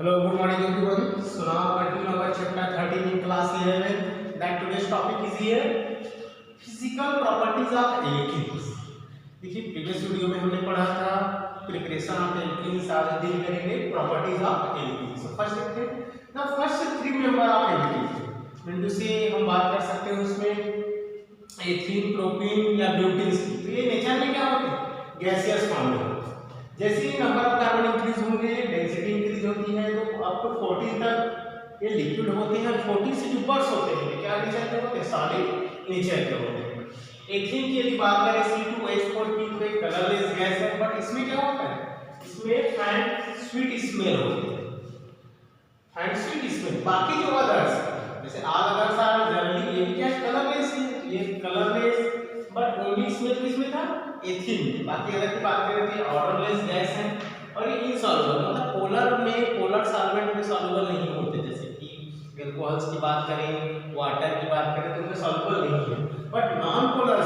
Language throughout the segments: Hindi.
Hello, good morning everyone. So now continue our chapter 13 in class 11. That today's topic is here physical properties of alkenes. देखिए प्रीवियस वीडियो में हमने पढ़ा था प्रिपरेशन ऑफ एल्कीन्स। आज डील करेंगे प्रॉपर्टीज ऑफ एल्कीन्स। फर्स्ट देखते हैं the first three member of alkene. बिंदु से हम बात कर सकते हैं उसमें एथीन, प्रोपीन या ब्यूटेन की। तो ये नेचर में क्या होते हैं? गैसियस फॉर्म में। जैसे ही नंबर ऑफ कार्बन इंक्रीज होंगे, डेंसिटी इंक्रीज होती है, तो अप टू 40 तक ये लिक्विड होते हैं। 40 से जो बर्स होते हैं क्या नेचर के होते हैं? सॉलिड नेचर के होते हैं। एथीन की यदि बात करें C2H4 की, तो एक कलरलेस गैस है, बट इसमें क्या होता है? इसमें फाइन स्वीट स्मेल होती है, फाइन स्वीट स्मेल। बाकी जो अदर्स जैसे ऑल अदर्स आर जनरली ये भी क्या कलरलेस है, ये कलरलेस, बट ओनली स्मेल किसमें था? एथीन। बाकी अगर की बात करें तो ऑर्डरलेस गैस है और ये इनसॉल्युबल, मतलब पोलर में पोलर सॉल्वेंट में सॉल्युबल नहीं होते। जैसे कि अल्कोहल्स की बात करें, वाटर की बात करें तो उनमें सॉल्युबल नहीं है। But non polar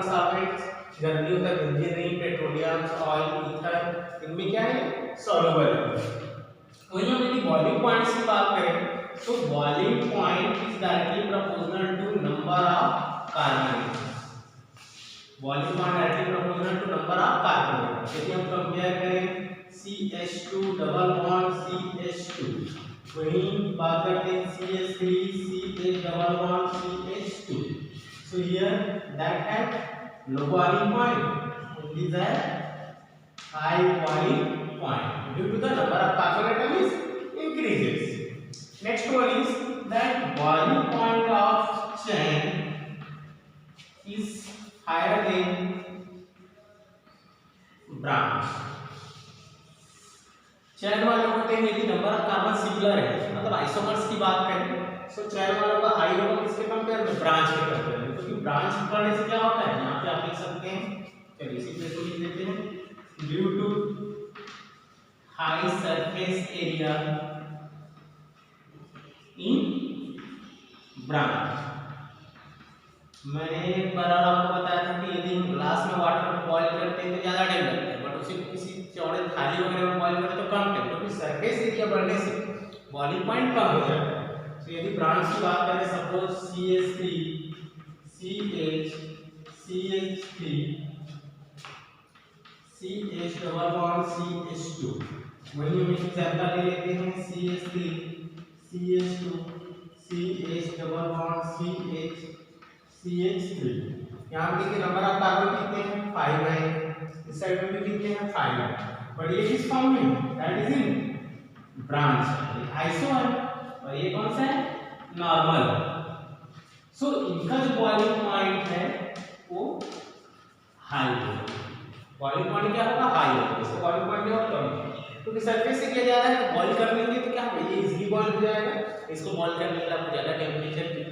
solvent generally होता है बेंजीन, पेट्रोलियम, ऑयल, ईथर, इनमें क्या है? सॉल्युबल है। वहीं हम यदि बॉइलिंग पॉइंट्स की बात करें तो boiling point is directly proportional to number of carbon. Boiling point directly proportional to number of carbon. यदि हम कंपेयर करें CH2 डबल बॉन्ड CH2, वहीं बात करते हैं CH3 CH double bond CH2, so here that had low boiling point, only the high boiling point due to the number of carbon atom is increases. Next one is that boiling point of chain is higher than branch। चैन वाले होते हैं यदि नंबर ऑफ कार्बन सिमिलर है, मतलब आइसोमर्स की बात करें, सो चैन वालों का हाई होगा किसके कंपेयर में? ब्रांच के कंपेयर में। क्योंकि ब्रांच पढ़ने से क्या होता है, यहाँ पे आप लिख सकते हैं, चलिए इसी पे तो लिख देते हैं, due to high surface area in branch. मैंने एक बार आपको बताया था कि यदि हम ग्लास में वाटर को बॉईल करते हैं तो ज़्यादा टाइम लगता है, बट उसी को किसी चौड़े थाली वगैरह में बॉईल करें तो कम टाइम, क्योंकि सरफेस एरिया बढ़ने से बॉइलिंग पॉइंट कम हो जाता है। तो यदि ब्रांच की बात करें, suppose CH3 CH CH3 CH double bond CH2, वही हम एग्जांपल ले लेते हैं CH3 CH2 CH double bond CH3। यहाँ पे देखिए नंबर ऑफ कार्बन कितने हैं? 5 है। इस साइड में भी कितने हैं? 5 है। बट ये किस फॉर्म में? That is in branch. Iso है और ये कौन सा है? नॉर्मल। सो इनका जो बॉइलिंग पॉइंट है वो हाई है। बॉइलिंग पॉइंट क्या होगा? हाई होगा। इसका बॉइलिंग पॉइंट क्या होगा? क्योंकि सरफेस से किया जा रहा है तो बॉईल कर लेंगे तो क्या होगा? ये इजीली बॉईल हो जाएगा। इसको बॉईल करने के लिए आपको ज्यादा टेंपरेचर की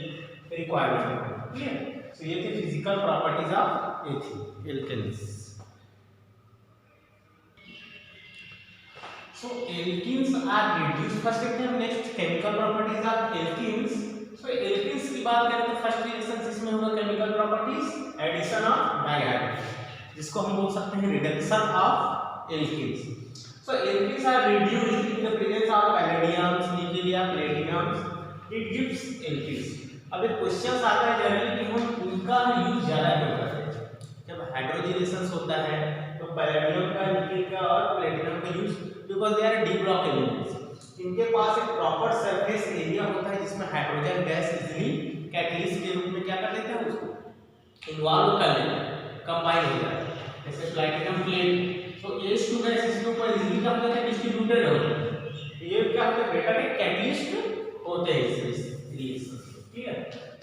रिक्वायरमेंट है। क्लियर? सो ये थी physical properties of alkanes. So alkenes are reduced. First देखते हैं next chemical properties of alkenes. So alkenes की बात करें तो फर्स्ट रिएक्शन जिसमें होगा chemical properties addition of dihydrogen, जिसको हम बोल सकते हैं reduction of alkenes. So alkenes are reduced in the presence of palladiums, nickel या प्लेटिनम्स, इट गिव्स एल्कीन्स। अब एक क्वेश्चन आता है जनरली कि हम उनका यूज ज्यादा क्यों करते हैं? जब हाइड्रोजनेशन होता है तो पैलेडियम का, निकेल का और प्लेटिनम का use, because they R D block elements. इनके पास एक प्रॉपर सरफेस एरिया होता है जिसमें हाइड्रोजन गैस इजीली कैटलिस्ट के रूप में क्या कर लेते हैं? उसको इन्वॉल्व कर लेते हैं, कंबाइन हो जाता है। जैसे प्लैटिनम प्लेट, तो H2 गैस इसके ऊपर इजीली क्या होता है? डिस्ट्रीब्यूटेड होता है। ये क्या होता है? बेटा के कैटलिस्ट होते हैं इस रिएक्शन। ठीक है,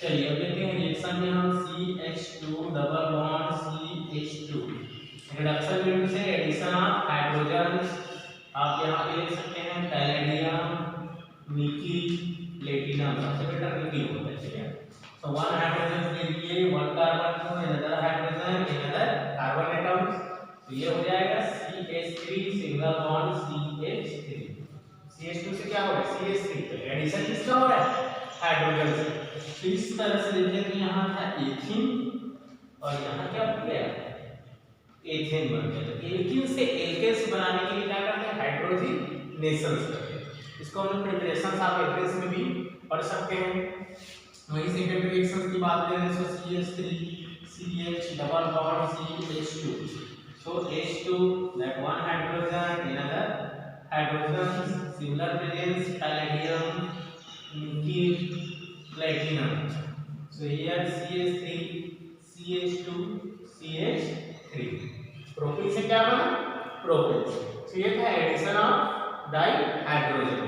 चलिए अब देखते हैं रिएक्शन में हम CH2 double bond CH2 reduction में से एडिशन ऑफ हाइड्रोजन। आप यहाँ पे लिख सकते हैं पैलेडियम, निकेल, प्लेटिनम। सबसे बेटर निकेल होता है। ठीक है, सो वन हाइड्रोजन के लिए one carbon to another hydrogen another carbon atoms, तो ये हो जाएगा CH3 single bond CH3। CH2 से क्या होगा? CH3। तो एडिशन किसका हो रहा है? हाइड्रोजन से। तो इस तरह से देखें तो यहाँ था एथीन और यहाँ क्या बन गया? एथेन बन गया। तो एल्कीन से एल्केन्स बनाने के लिए क्या करते हैं? हाइड्रोजन नेशंस करके। इसको हम लोग प्रिपरेशन ऑफ एड्रेस में भी पढ़ सकते हैं। वही सेकेंडरी रिएक्शंस की बात करें तो CH3 CH double bond CH2, so H2 that one hydrogen another hydrogen similar presence palladium nickel platinum, so here CH3 CH2 CH3 propyl से क्या बना प्रोपिल, so ये था addition of dihydrogen.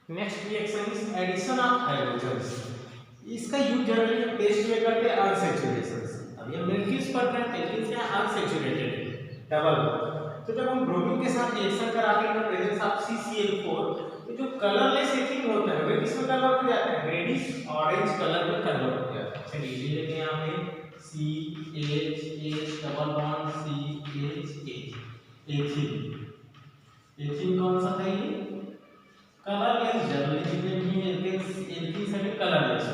Next reaction is addition of hydrogens. इसका यूज जनरली टेस्ट में करते हैं अनसैचुरेशंस। अब ये मिल्कीज पढ़ रहे हैं लेकिन क्या अनसैचुरेटेड डबल। तो जब हम ब्रोमीन के साथ रिएक्शन कराते हैं प्रेजेंस ऑफ CCl4 तो जो कलरलेस एथिंग होता है वो किसमें कन्वर्ट हो जाता है रेडिश ऑरेंज कलर में कन्वर्ट हो जाता है। चलिए ये लेते हैं यहां पे CH double bond CH ethyne. Ethyne कौन सा था ये कलरलेस, जनरली जितने भी एल्कीन्स हैं कलरलेस।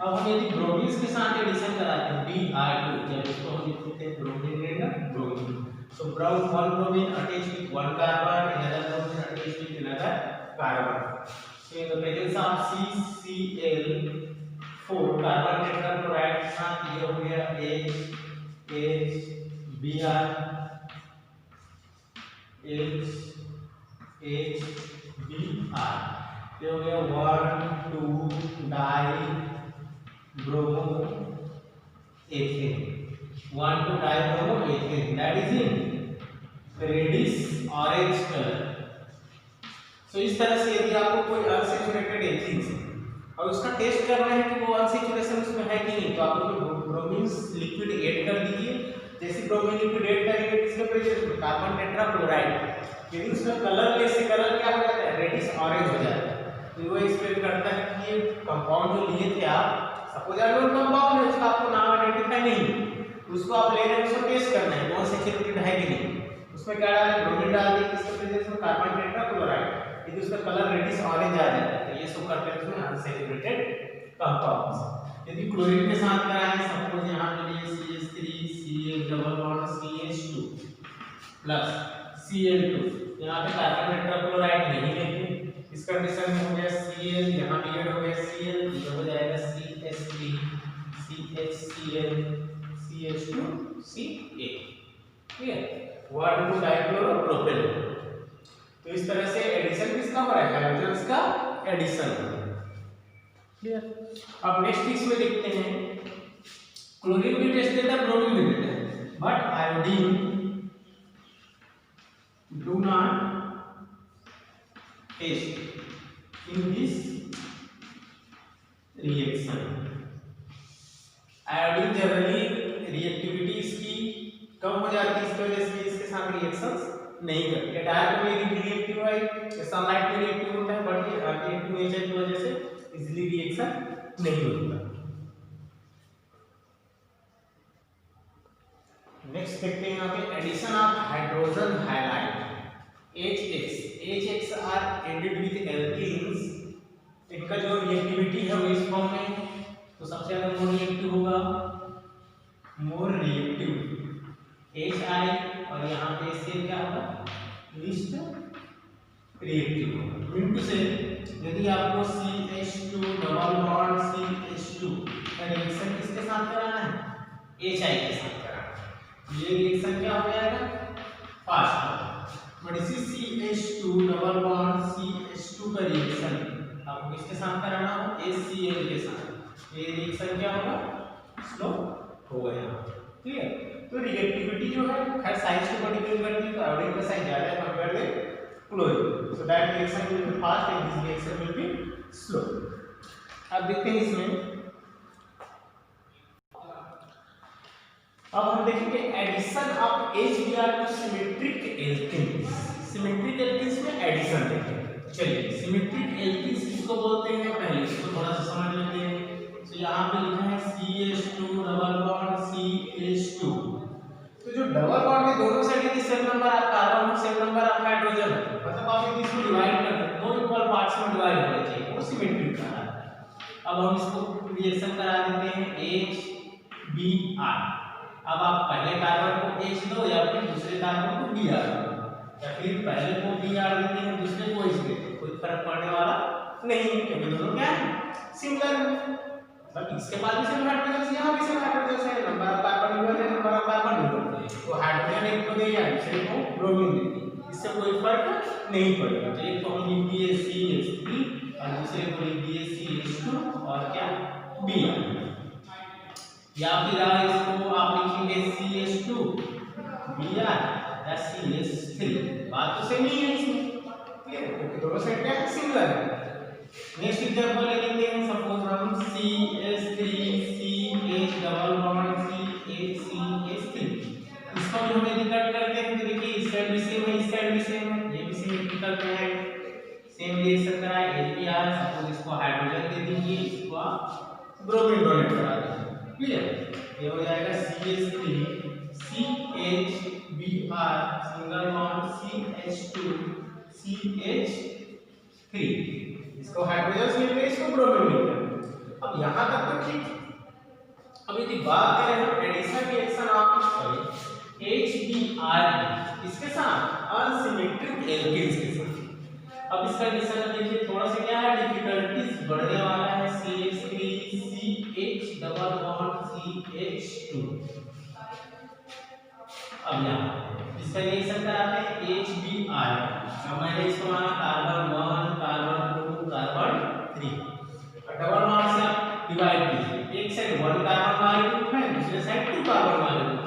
अब हम यदि ब्रोमीन के साथ एडिशन कराते हैं Br2 जब इसको हम लिखते हैं ब्रोमीन रहेगा bromine, so brown one bromine attached with one carbon, another bromine attached with another carbon, so in the presence of CCl4 carbon tetrachloride के साथ ये हो गया HBr ये हो गया 1,2 dibromoethane, 1,2 dibromoethane that is in reddish orange colour. So इस तरह से यदि आपको कोई अनसैचुरेटेड एथेन से और उसका टेस्ट करना है कि वो अनसैचुरेशन उसमें है कि नहीं, तो आप लोग ब्रोमीन लिक्विड ऐड कर दीजिए। जैसे ब्रोमीन लिक्विड ऐड करेंगे किसके प्रेजेंस में कार्बन टेट्राक्लोराइड, यदि उसका कलरलेस से कलर क्या हो जाता है रेडिश ऑरेंज हो जाता है, तो वो एक्सप्लेन करता है कि ये कंपाउंड जो लिए थे आप सपोज अननोन कंपाउंड है उसका आपको नाम आइडेंटिफाई नहीं, उसको आप ले रहे हैं उसको टेस्ट करना है कौन सैचुरेटेड है कि नहीं, उसमें क्या डालें ब्रोमीन डाल दिए किसके प्रेजेंस में कार्बन टेट्राक्लोराइड, यदि उसका कलर रेडिश ऑरेंज आ जाता है तो ये सब करते हैं उसमें अनसैचुरेटेड कंपाउंड्स। यदि क्लोरीन के साथ कराएं सपोज यहां पे लिए CH3 CH double bond CH2 plus Cl2, यहाँ पे कार्बन टेट्राक्लोराइड नहीं लेंगे, इस कंडीशन में हो गया Cl, यहाँ पे ऐड हो गया Cl, ये हो जाएगा CH3 CHCl CH2 Ca, ठीक है 1,2 डाइक्लोरोप्रोपेन। तो इस तरह से एडिशन किसका हो रहा है हाइड्रोजन्स का एडिशन, क्लियर। अब नेक्स्ट इसमें देखते हैं क्लोरीन भी टेस्ट देता है ब्रोमीन भी देता है, but iodine do not test in this reaction। Iodine generally reactivity इसकी कम हो जाती है, इसकी वजह से इसके साथ रिएक्शंस नहीं करती। डायरेक्ट में रिएक्टिव है या सनलाइट में रिएक्टिव होता है, बट ये रिएक्टिव नेचर की वजह से इजीली रिएक्शन नहीं होता। नेक्स्ट देखते हैं यहाँ पे addition of hydrogen halide HX are added with alkenes, इनका जो रिएक्टिविटी है वो इस फॉर्म में, तो सबसे ज्यादा मोर रिएक्टिव होगा मोर रिएक्टिव HI और यहाँ पे इसके क्या होगा लिस्ट रिएक्टिव होगा। इनटू से यदि आपको CH2 डबल बॉन्ड CH2 का रिएक्शन किसके साथ कराना है HI के साथ कराना है, ये रिएक्शन क्या हो जाएगा फास्ट होगा। बट इसी CH2 डबल बॉन्ड CH2 का रिएक्शन आपको किसके साथ कराना हो HCl के साथ, ये रिएक्शन क्या होगा स्लो होगा यहाँ, ठीक है। तो रिएक्टिविटी जो है खैर साइज के ऊपर डिपेंड करती है, तो आयोडीन का साइज ज्यादा है compare with chlorine, so that reaction will be fast and this reaction will be slow. अब देखते हैं इसमें, अब हम देखेंगे addition of HBr to symmetric alkenes. Symmetric alkenes में एडिशन देखेंगे। चलिए सिमेट्रिक एल्कीन्स किसको बोलते हैं पहले इसको थोड़ा सा समझ लेते हैं। तो यहाँ पे लिखा है CH2 डबल बॉन्ड CH2, तो जो डबल बॉन्ड के दोनों साइड यदि सेम नंबर ऑफ कार्बन हो सेम नंबर ऑफ हाइड्रोजन, मतलब आप यदि इसको डिवाइड करते हैं दो इक्वल पार्ट्स में डिवाइड होना चाहिए, वो सिमेट्रिक कहलाता है। अब हम इसको रिएक्शन करा देते हैं HBr। अब आप पहले कार्बन को H दो या फिर दूसरे कार्बन को Br दो, या फिर पहले को Br देते हैं दूसरे को H देते हैं, कोई फर्क पड़ने वाला नहीं है, क्योंकि दोनों क्या है, सिमिलर है। मतलब इसके बाद भी सेम हाइड्रोजन, यहाँ भी सेम हाइड्रोजन है, नंबर ऑफ कार्बन इक्वल है, नंबर ऑफ कार्बन इक्वल है, तो हाइड्रोजन एक को दे या दूसरे को ब्रोमीन दे, इससे कोई फर्क नहीं पड़ेगा। तो एक को हम लिख दिए CH3 और दूसरे को लिख दिए CH2 और क्या Br, या फिर इसको आप लिखेंगे CH2 Br या CH3, बात तो सेम ही है इसमें, क्लियर, क्योंकि दोनों साइड क्या है, सिमिलर है। नेक्स्ट एग्जांपल ले लेते हैं, सपोज हम CH3CH डबल बॉन्ड CH3, इसको भी हमें डिकट करते हैं, तो देखिए इस साइड भी सेम है, इस साइड भी सेम है, ये भी सिमेट्रिकल है, सेम ले सकता है HBr। सपोज इसको हाइड्रोजन दे दीजिए, इसको आप ब्रोमीन डोनेट करा दीजिए, क्लियर, ये हो जाएगा CH3 CHBr single bond CH2 CH3, इसको हाइड्रोजन मिल गए, इसको ब्रोमीन मिल गया। अब यहाँ तक तो ठीक। अब यदि बात करें हम एडिशन रिएक्शन ऑफ HBr इसके साथ अनसिमेट्रिक एल्केन्स के साथ, अब इसका एडिशन देखिए थोड़ा सा क्या है, डिफिकल्टीज बढ़ने वाला है। CH3 CH double bond CH2, अब यहाँ इसका रिएक्शन कराते हैं HBr, अब मैंने इसको माना कार्बन 1 कार्बन 2 कार्बन 3, और डबल बॉन्ड से आप डिवाइड कीजिए, एक साइड 1 कार्बन वाले ग्रुप है, दूसरे साइड 2 कार्बन वाले ग्रुप।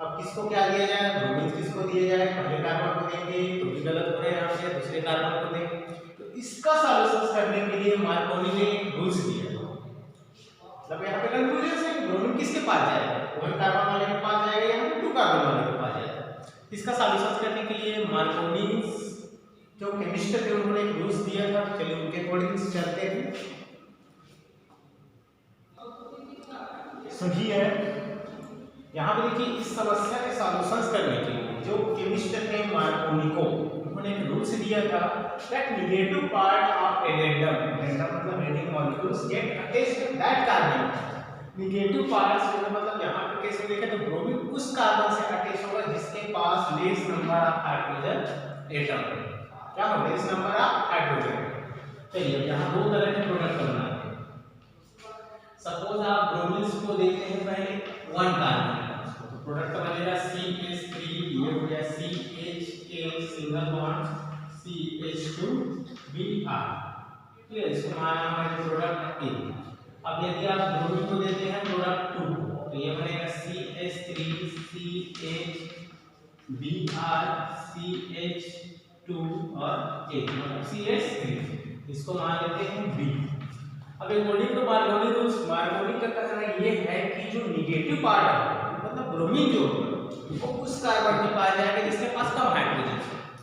अब किसको क्या दिया जाए, ब्रोमीन किसको दिया जाए, पहले कार्बन को देंगे तो भी गलत हो रहा है, यहाँ से दूसरे कार्बन को देंगे। तो इसका सॉल्यूशन करने के लिए मार्कोनी ने एक रूल्स दिया, मतलब यहाँ पे कंफ्यूजन है, ब्रोमीन किसके पास जाएगा, 1 कार्बन वाले के पास जाएगा या 2 कार्बन वाले के पास जाएगा। इसका सॉल्यूशन करने के लिए मार्कोनी जो केमिस्ट थे उन्होंने एक रूल्स दिया था, चलिए उनके अकॉर्डिंग चलते हैं। सही है, यहाँ पे देखिए इस समस्या के सॉल्यूशंस करने के लिए जो केमिस्ट थे मार्कोनी को, उन्होंने एक रूल्स दिया था that negative part of addendum, addendum मतलब adding molecules get attached to that carbon. Negative parts मतलब यहाँ पे कैसे देखें तो ब्रोमीन उस कार्बन से अटैच होगा जिसके पास less number of hydrogen atom, क्या हो लेस नंबर ऑफ हाइड्रोजन। चलिए यहाँ दो तरह के प्रोडक्ट बनाते हैं। सपोज आप ब्रोमीन को देखते हैं पहले 1 कार्बन, तो प्रोडक्ट बनेगा CH3, ये हो गया CH single bond CH2Br, clear, इसको माना हमारे प्रोडक्ट A। अब यदि आप ब्रोमीन को देते हैं प्रोडक्ट 2, तो ये बनेगा CH3 CHBr CH2 और A, मतलब CH3, इसको मान लेते हैं B। अब according to Markovnikov rules, Markovnikov का कहना ये है कि जो नेगेटिव पार्ट है मतलब ब्रोमीन जो वो उस कार्बन के पास जाएगा जिसके पास कम हाइड्रोजन है।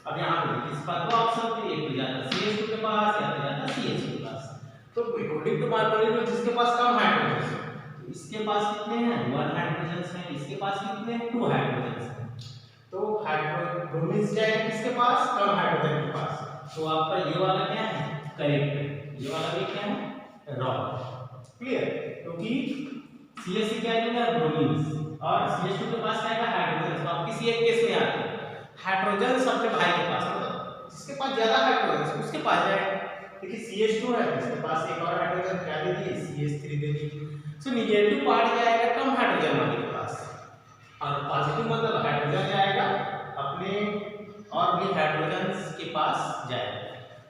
अब यहाँ पे इस बात को ऑप्शन पे एक तो जाता CH2 के पास या तो जाता CH के पास, तो अकॉर्डिंग टू मार्कोनी रूल्स जिसके पास कम हाइड्रोजन है, इसके पास कितने हैं 1 हाइड्रोजन है, इसके पास कितने हैं 2 हाइड्रोजन है, तो ब्रोमीन जाएगा किसके पास, कम हाइड्रोजन के पास। तो आपका ये वाला क्या है करेक्ट है, ये वाला भी क्या है रॉन्ग, क्लियर, क्योंकि CH क्या है ब्रोमीन और CH2 के पास क्या है हाइड्रोजन, तो आप किसी एक केस में आते हैं हाइड्रोजन अपने भाई के पास, मतलब जिसके पास ज्यादा हाइड्रोजन है उसके पास जाएगा। देखिए CH2 है इसके पास एक और हाइड्रोजन क्या दे दिए CH3 दे दिए, सो नेगेटिव पार्ट जाएगा कम हाइड्रोजन वाले के पास और पॉजिटिव मतलब हाइड्रोजन जाएगा अपने और भी हाइड्रोजन के पास जाएगा।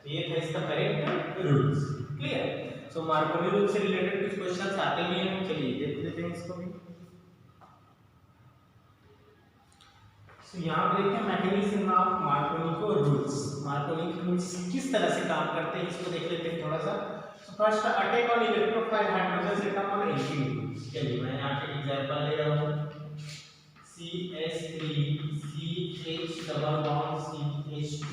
तो ये था इसका करेक्ट रूल्स, क्लियर। सो मार्कोनी रूल से रिलेटेड कुछ क्वेश्चंस आते भी हैं, चलिए देख लेते हैं इसको भी। सो यहाँ पे देखते हैं मैकेनिज्म ऑफ मार्कोनी को रूल्स, मार्कोनी के रूल्स किस तरह से काम करते हैं इसको देख लेते हैं थोड़ा सा। First attack on electrophile hydrogen से काम ऑन एल्कीन। चलिए मैं यहाँ पे एग्जांपल ले रहा हूँ CH3 CH double bond CH2।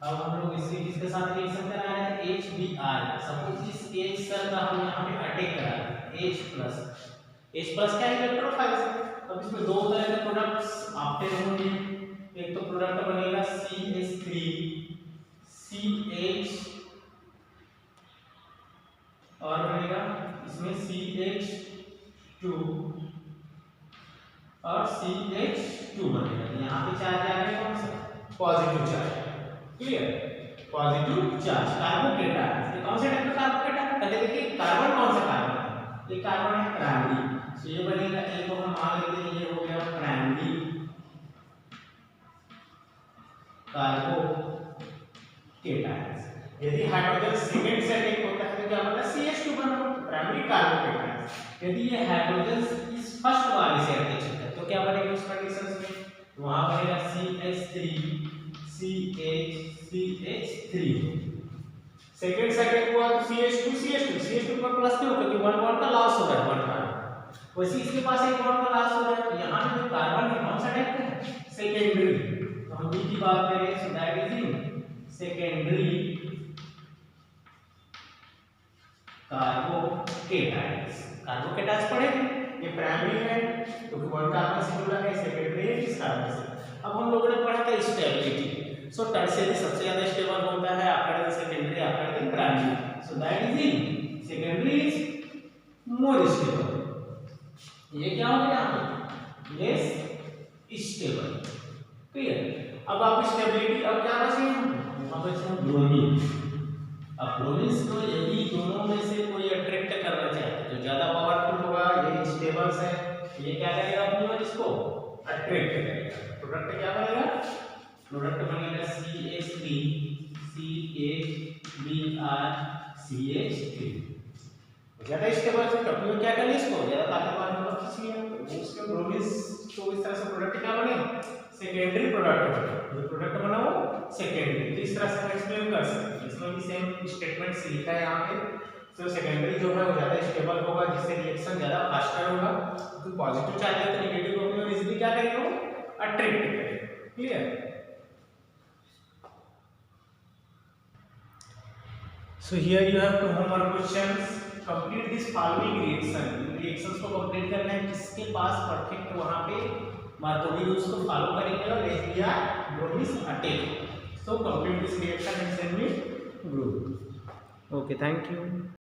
अब हम लोग इसे किसके साथ रिएक्शन करा रहे हैं HBr। सपोज इस H सर का हम यहाँ पे अटैक करा रहे हैं H प्लस क्या इलेक्ट्रोफाइल है। अब इसमें दो तरह के प्रोडक्ट्स आपके होंगे, एक तो प्रोडक्ट बनेगा CH3 CH और बनेगा इसमें CH2 और CH2 बनेगा। यहाँ पे चार्ज आ गया कौन सा, positive charge, clear, positive charge carbocation. ये कौन से टाइप का कार्बोकेटायन, पहले देखिए कार्बन कौन सा कार्बन है, ये कार्बन है प्राइमरी, तो ये बनेगा, एक को हम मान लेते हैं ये हो गया प्राइमरी कार्बोकेटायन। यदि हाइड्रोजन सेकंड से अधिक होता है तो क्या बनता है, CH2 बनता है, प्राइमरी कार्बोकेटायन। यदि ये हाइड्रोजन इस फर्स्ट वाले से अटैच होता है तो क्या बनेगा उस कंडीशंस में, तो वहां बनेगा CH3 CH3। सेकंड सेकंड हुआ तो CH2 पर प्लस क्यों, क्योंकि वन बॉन्ड का लॉस हो रहा है, वन कार्बन, वैसे इसके पास एक बॉन्ड का लॉस हो रहा है, तो यहां पे जो कार्बन है कौन सा टाइप का है, सेकेंडरी। तो हम बी की बात करें so that is in secondary carbocations. Carbocations पढ़ेंगे, ये प्राइमरी है तो वन कार्बन से जुड़ा है, सेकेंडरी है इस कार्बन से। अब हम लोगों ने पढ़ा था स्टेबिलिटी, सो टर्शियरी सबसे ज्यादा स्टेबल होता है, after the secondary, after the primary, so that is in secondary is more stable. ये क्या हो गया, लेस स्टेबल, क्लियर। अब आप स्टेबिलिटी, अब क्या बचे, वहां बचे ब्रोमीन। अब ब्रोमीन को यदि दोनों में से कोई अट्रैक्ट करना चाहे तो ज्यादा पावरफुल होगा, ये स्टेबल है, ये क्या करेगा अपना, इसको अट्रैक्ट करेगा, प्रोडक्ट क्या बनेगा, प्रोडक्ट बनेगा CH3 CHBr CH3। ज्यादा स्टेबल है तो अपने क्या करें, इसको ज्यादा ताकतवर मतलब इसलिए उसके ब्रोमीन तो इस तरह से प्रोडक्ट क्या बने, सेकेंडरी प्रोडक्ट बने, जो प्रोडक्ट बना वो सेकेंडरी। तो इस तरह से हम एक्सप्लेन कर सकते हैं, इसमें भी सेम स्टेटमेंट से लिखा है यहाँ पे। तो सेकेंडरी जो है वो ज्यादा स्टेबल होगा, जिससे रिएक्शन ज्यादा फास्टर होगा, तो पॉजिटिव चार्ज है तो नेगेटिव को अपने इजीली क्या करेगा, वो अट्रैक्ट करेगा, clear. So here you have two homework questions. Complete this following reaction. Reactions को complete करना है, किसके पास परफेक्ट वहाँ पे मार्कोनी रूल्स को फॉलो करेंगे और SBR bromine attack. So complete this reaction and send me group. Okay, thank you.